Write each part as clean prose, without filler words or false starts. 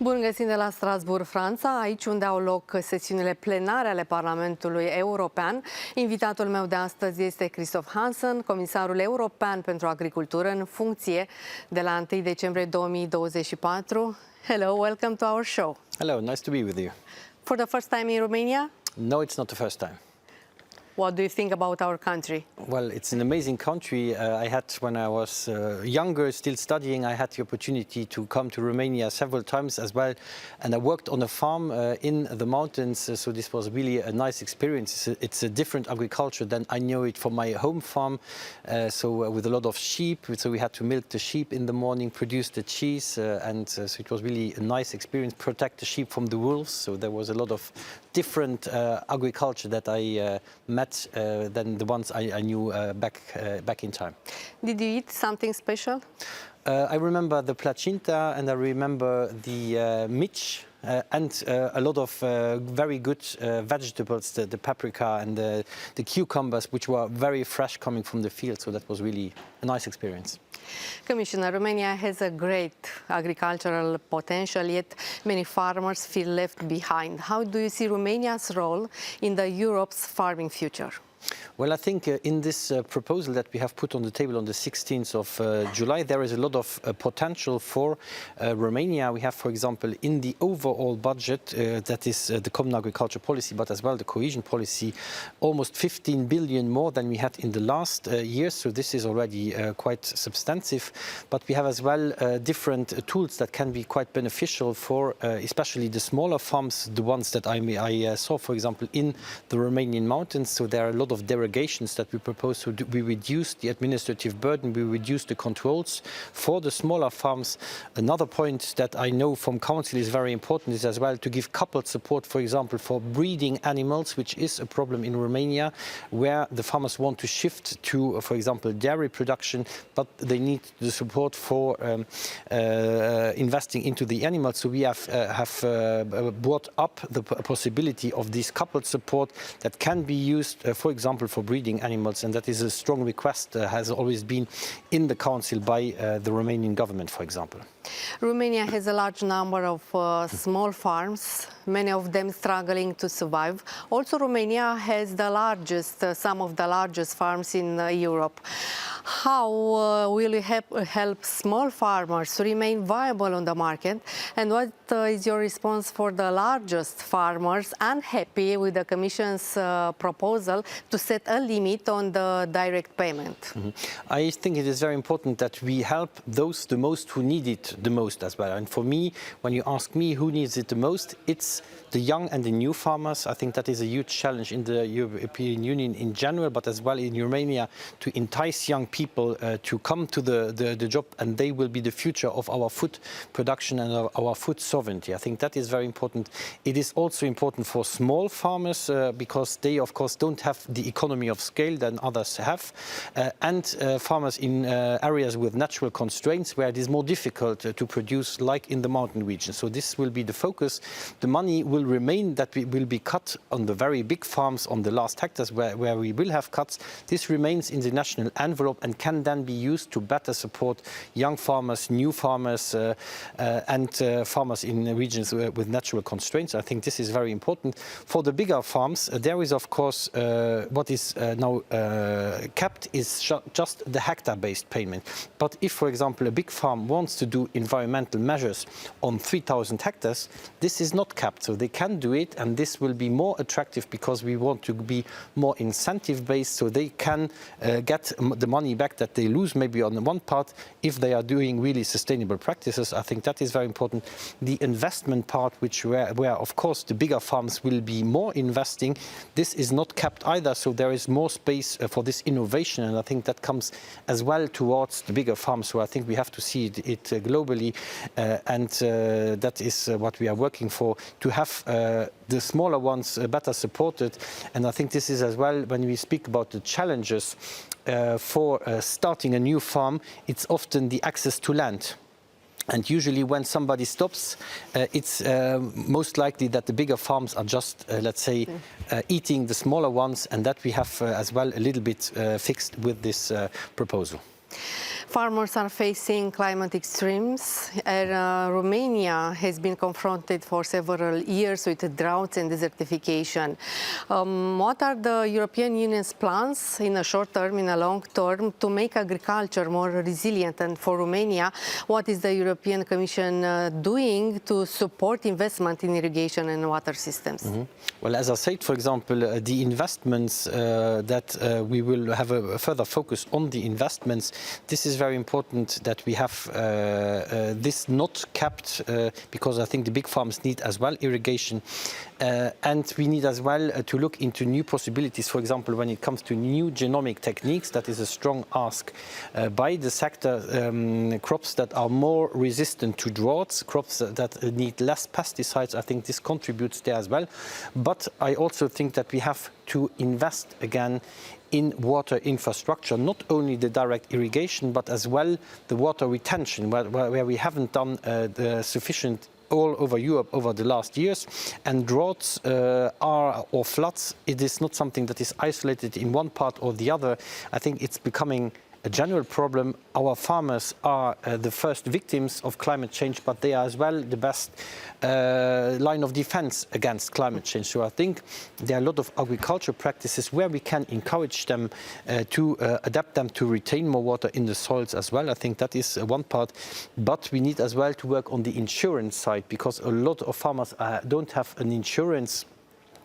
Bun găsit de la Strasbourg, Franța, aici unde au loc sesiunile plenare ale Parlamentului European. Invitatul meu de astăzi este Christoph Hansen, Comisarul European pentru Agricultură în funcție de la 1 decembrie 2024. Hello, welcome to our show. Hello, nice to be with you. For the first time in Romania? No, it's not the first time. What do you think about our country? Well, it's an amazing country. I had, when I was younger, still studying, I had the opportunity to come to Romania several times as well. And I worked on a farm in the mountains, so this was really a nice experience. It's a different agriculture than I know it from my home farm. With a lot of sheep, so we had to milk the sheep in the morning, produce the cheese, so it was really a nice experience, protect the sheep from the wolves. So there was a lot of different agriculture that I met than the ones I knew back in time. Did you eat something special? I remember the placinta and I remember the mich and a lot of very good vegetables, the paprika and the cucumbers, which were very fresh coming from the field. So that was really a nice experience. Commissioner, Romania has a great agricultural potential, yet many farmers feel left behind. How do you see Romania's role in Europe's farming future? Well, I think in this proposal that we have put on the table on the 16th of July, there is a lot of potential for Romania. We have, for example, in the overall budget, that is the common agriculture policy, but as well the cohesion policy, almost 15 billion more than we had in the last years. So this is already quite substantive. But we have as well different tools that can be quite beneficial for especially the smaller farms, the ones that I saw, for example, in the Romanian mountains. So there are a lot of derogations that we propose, so we reduce the administrative burden, we reduce the controls for the smaller farms. Another point that I know from Council is very important is as well to give coupled support, for example, for breeding animals, which is a problem in Romania, where the farmers want to shift to, for example, dairy production, but they need the support for investing into the animals. So we have brought up the possibility of this coupled support that can be used, for example, for breeding animals, and that is a strong request, has always been in the Council by the Romanian government, for example. Romania has a large number of small farms, many of them struggling to survive. Also, Romania has the largest, some of the largest farms in Europe. How will you help small farmers to remain viable on the market? And what is your response for the largest farmers unhappy with the Commission's proposal to set a limit on the direct payment? I think it is very important that we help those the most who need it the most as well. And for me, when you ask me who needs it the most, it's the young and the new farmers. I think that is a huge challenge in the European Union in general, but as well in Romania, to entice young people to come to the job, and they will be the future of our food production and our food sovereignty. I think that is very important. It is also important for small farmers because they, of course, don't have the economy of scale than others have, and farmers in areas with natural constraints where it is more difficult to produce, like in the mountain region. So this will be the focus. The money will remain that will be cut on the very big farms, on the last hectares where we will have cuts. This remains in the national envelope and can then be used to better support young farmers, new farmers, and farmers in regions with natural constraints. I think this is very important. For the bigger farms, there is, of course, what is now capped is just the hectare-based payment. But if, for example, a big farm wants to do environmental measures on 3,000 hectares, this is not capped. So they can do it, and this will be more attractive because we want to be more incentive-based, so they can get the money back that they lose maybe on the one part if they are doing really sustainable practices. I think that is very important. The investment part, where of course the bigger farms will be more investing, this is not capped either, so there is more space for this innovation, and I think that comes as well towards the bigger farms. So I think we have to see it globally, and that is what we are working for, to have the smaller ones better supported. And I think this is as well, when we speak about the challenges for starting a new farm, it's often the access to land. And usually when somebody stops, it's most likely that the bigger farms are just, let's say, eating the smaller ones, and that we have as well a little bit fixed with this proposal. Farmers are facing climate extremes, and Romania has been confronted for several years with droughts and desertification. What are the European Union's plans in the short term, in the long term, to make agriculture more resilient? And for Romania, what is the European Commission doing to support investment in irrigation and water systems? Well, as I said, for example, the investments that we will have a further focus on the investments. This is very important that we have this not capped because I think the big farms need as well irrigation, and we need as well to look into new possibilities. For example, when it comes to new genomic techniques, that is a strong ask by the sector. Crops that are more resistant to droughts, crops that need less pesticides. I think this contributes there as well. But I also think that we have to invest again in water infrastructure, not only the direct irrigation, but as well the water retention, where we haven't done the sufficient all over Europe over the last years. And droughts or floods, it is not something that is isolated in one part or the other. I think it's becoming a general problem. Our farmers are the first victims of climate change, but they are as well the best line of defense against climate change. So I think there are a lot of agricultural practices where we can encourage them to adapt them to retain more water in the soils as well. I think that is one part. But we need as well to work on the insurance side, because a lot of farmers don't have an insurance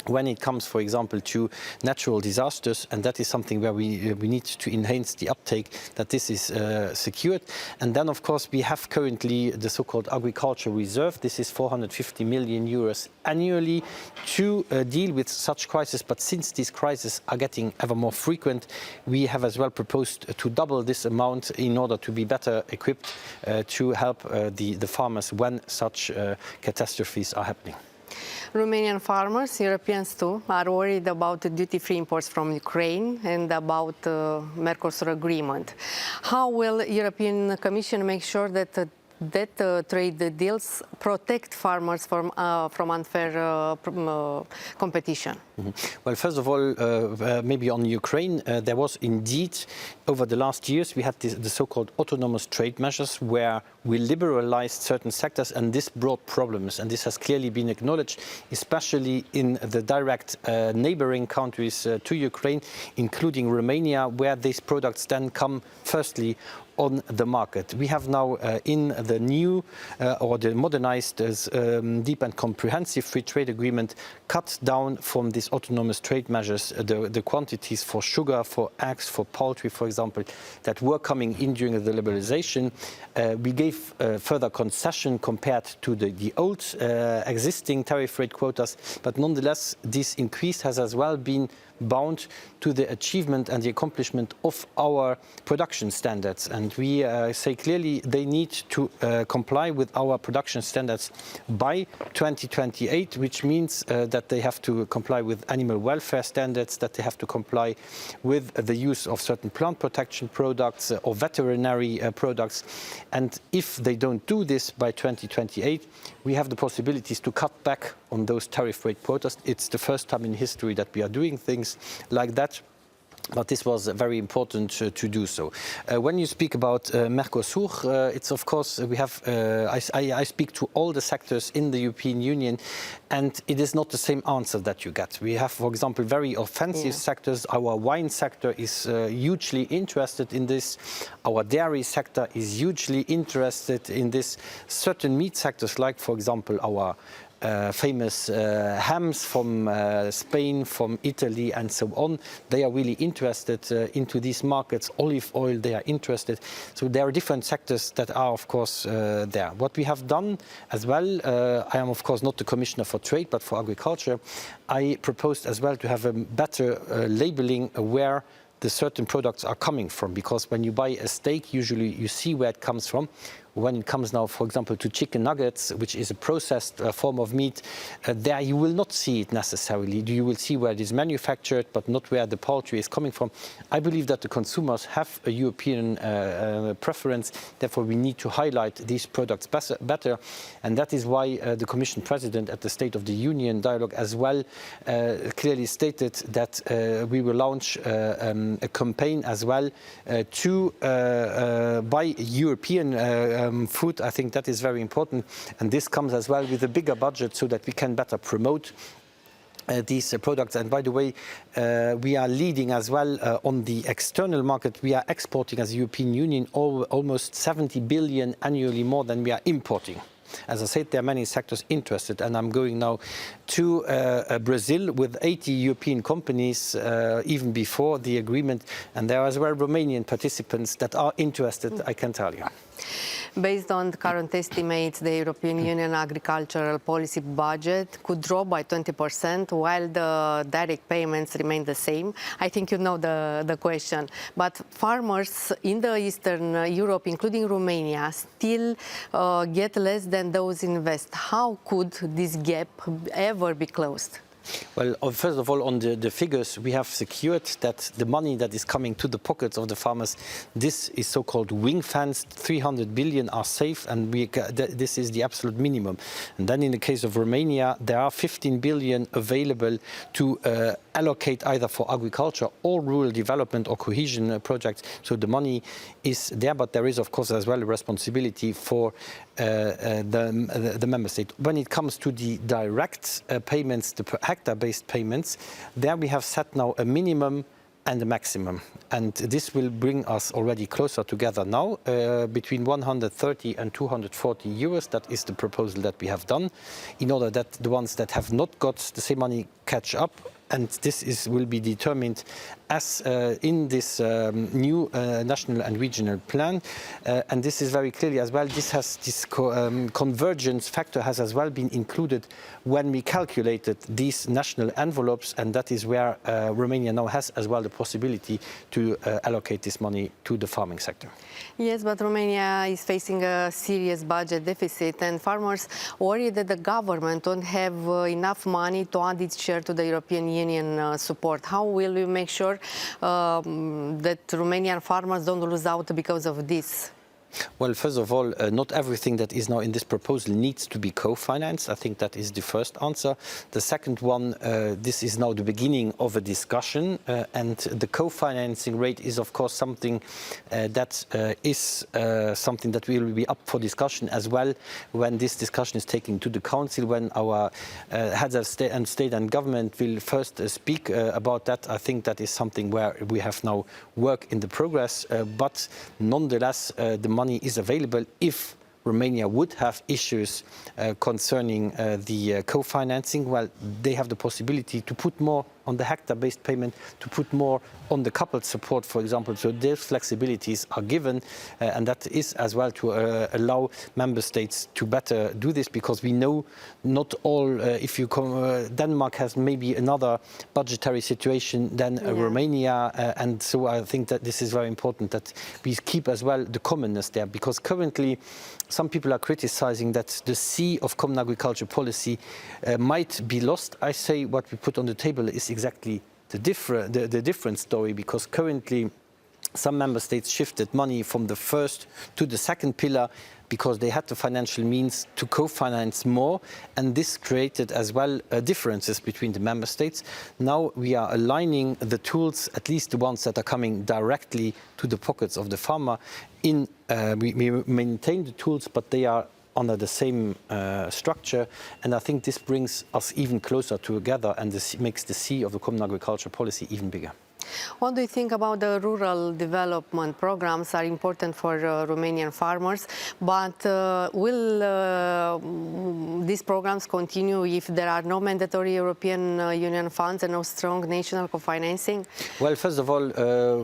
when it comes, for example, to natural disasters, and that is something where we need to enhance the uptake, that this is secured. And then, of course, we have currently the so-called agriculture reserve. This is 450 million euros annually to deal with such crises. But since these crises are getting ever more frequent, we have as well proposed to double this amount in order to be better equipped to help the farmers when such catastrophes are happening. Romanian farmers, Europeans too, are worried about the duty-free imports from Ukraine and about the Mercosur agreement. How will the European Commission make sure that trade deals protect farmers from unfair competition? Well, first of all, maybe on Ukraine, there was indeed, over the last years, we had the so-called autonomous trade measures where we liberalized certain sectors, and this brought problems. And this has clearly been acknowledged, especially in the direct neighboring countries to Ukraine, including Romania, where these products then come firstly on the market. We have now in the new or the modernized deep and comprehensive free trade agreement cut down from these autonomous trade measures the quantities for sugar, for eggs, for poultry, for example, that were coming in during the liberalization. We gave further concession compared to the old existing tariff rate quotas, but nonetheless this increase has as well been bound to the achievement and the accomplishment of our production standards. And we say clearly they need to comply with our production standards by 2028, which means that they have to comply with animal welfare standards, that they have to comply with the use of certain plant protection products or veterinary products. And if they don't do this by 2028, we have the possibilities to cut back on those tariff rate quotas. It's the first time in history that we are doing things like that. But this was very important to do so. When you speak about Mercosur, it's of course we have. I speak to all the sectors in the European Union, and it is not the same answer that you get. We have, for example, very offensive sectors. Our wine sector is hugely interested in this. Our dairy sector is hugely interested in this. Certain meat sectors, like for example our famous hams from Spain, from Italy, and so on. They are really interested into these markets. Olive oil, they are interested. So there are different sectors that are, of course, there. What we have done as well, I am, of course, not the Commissioner for Trade, but for Agriculture. I proposed as well to have a better labeling where the certain products are coming from, because when you buy a steak, usually you see where it comes from. when it comes now, for example, to chicken nuggets, which is a processed form of meat, there you will not see it necessarily. You will see where it is manufactured, but not where the poultry is coming from. I believe that the consumers have a European preference. Therefore, we need to highlight these products better. And that is why the Commission President at the State of the Union dialogue as well clearly stated that we will launch a campaign as well to buy European food. I think that is very important. And this comes as well with a bigger budget so that we can better promote these products. And by the way, we are leading as well on the external market. We are exporting as a European Union almost 70 billion annually more than we are importing. As I said, there are many sectors interested, and I'm going now to Brazil with 80 European companies even before the agreement, and there are as well Romanian participants that are interested, I can tell you. Based on the current estimates, the European Union agricultural policy budget could drop by 20% while the direct payments remain the same. I think you know the question. But farmers in the Eastern Europe, including Romania, still get less than those invest. How could this gap ever be closed? Well, first of all, on the figures, we have secured that the money that is coming to the pockets of the farmers, this is so-called wing-fenced, 300 billion are safe, and this is the absolute minimum. And then in the case of Romania, there are 15 billion available to allocate either for agriculture or rural development or cohesion projects. So the money is there, but there is, of course, as well a responsibility for the member state. When it comes to the direct payments, the per hectare-based payments, there we have set now a minimum and a maximum. And this will bring us already closer together now, between 130 and 240 euros. That is the proposal that we have done, in order that the ones that have not got the same money catch up. And this will be determined as in this new national and regional plan. And this is very clearly as well, this convergence factor has as well been included when we calculated these national envelopes, and that is where Romania now has as well the possibility to allocate this money to the farming sector. Yes, but Romania is facing a serious budget deficit, and farmers worry that the government don't have enough money to add its share to the European Union support. How will you make sure that Romanian farmers don't lose out because of this? Well, first of all, not everything that is now in this proposal needs to be co-financed. I think that is the first answer. The second one, this is now the beginning of a discussion, and the co-financing rate is, of course, something that something that will be up for discussion as well when this discussion is taken to the Council, when our heads of state and government will first speak about that. I think that is something where we have now work in the progress, but nonetheless, the money is available if Romania would have issues concerning the co-financing. Well, they have the possibility to put more on the hectare-based payment, to put more on the coupled support, for example. So those flexibilities are given, and that is as well to allow member states to better do this, because we know not all, if you come, Denmark has maybe another budgetary situation than Romania, and so I think that this is very important that we keep as well the commonness there, because currently some people are criticizing that the sea of common agriculture policy might be lost. I say what we put on the table is exactly the different story, because currently some member states shifted money from the first to the second pillar because they had the financial means to co-finance more, and this created as well differences between the member states. Now we are aligning the tools, at least the ones that are coming directly to the pockets of the farmer. We maintain the tools, but they are under the same structure, and I think this brings us even closer together, and this makes the sea of the common agriculture policy even bigger. What do you think about the rural development programs? Are important for Romanian farmers, but will these programs continue if there are no mandatory European Union funds and no strong national co-financing? Well, first of all,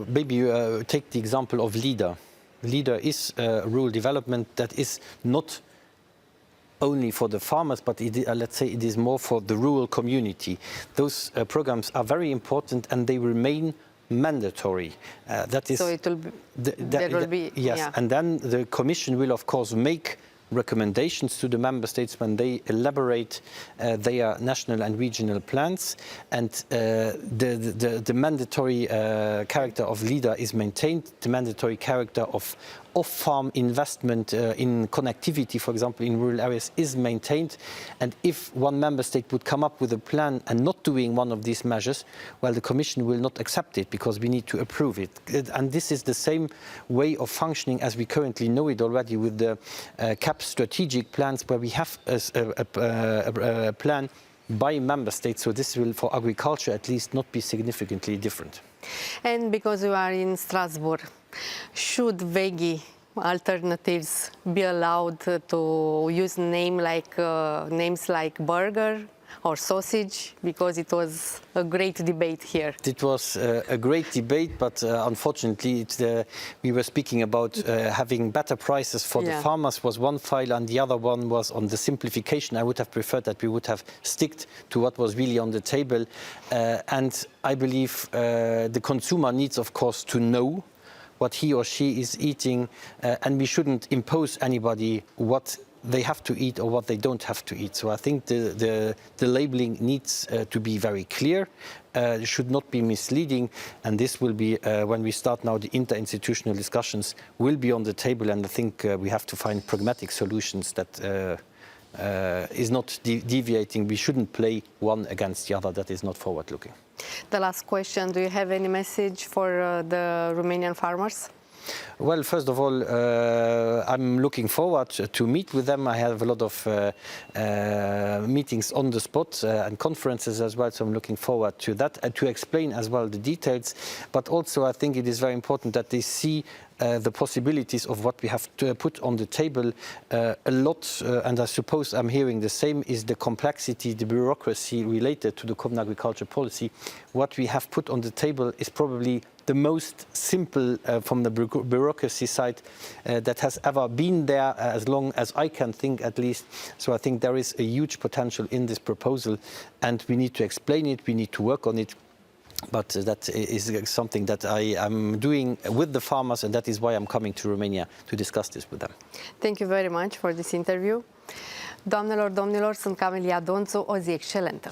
maybe take the example of LEADER. LEADER is rural development that is not only for the farmers, but let's say it is more for the rural community. Those programs are very important, and they remain mandatory. That is. So it will be, there will be. Yes, Yeah. and then the Commission will, of course, make recommendations to the member states when they elaborate their national and regional plans, and the mandatory character of LEADER is maintained. The mandatory character of off-farm investment in connectivity, for example, in rural areas, is maintained. And if one member state would come up with a plan and not doing one of these measures, well, the Commission will not accept it because we need to approve it. And this is the same way of functioning as we currently know it already with the CAP strategic plans, where we have a plan by member states. So this will, for agriculture at least, not be significantly different. And because you are in Strasbourg, should veggie alternatives be allowed to use names like burger or sausage? Because it was a great debate here. It was a great debate, but unfortunately we were speaking about having better prices for the farmers was one file, and the other one was on the simplification. I would have preferred that we would have sticked to what was really on the table. And I believe the consumer needs, of course, to know what he or she is eating, and we shouldn't impose anybody what they have to eat or what they don't have to eat. So I think the labeling needs to be very clear. It should not be misleading, and this will be, when we start now the interinstitutional discussions, will be on the table, and I think we have to find pragmatic solutions that is not deviating. We shouldn't play one against the other. That is not forward-looking. The last question, do you have any message for the Romanian farmers? Well, first of all, I'm looking forward to meet with them. I have a lot of meetings on the spot and conferences as well, so I'm looking forward to that and to explain as well the details. But also, I think it is very important that they see the possibilities of what we have to put on the table. A lot, and I suppose I'm hearing the same, is the complexity, the bureaucracy related to the common agriculture policy. What we have put on the table is probably the most simple from the bureaucracy side that has ever been there, as long as I can think at least. So I think there is a huge potential in this proposal, and we need to explain it, we need to work on it. But that is something that I am doing with the farmers, and that is why I'm coming to Romania to discuss this with them. Thank you very much for this interview. Doamnelor, domnilor, sunt Camelia Donțu, o zi excelentă!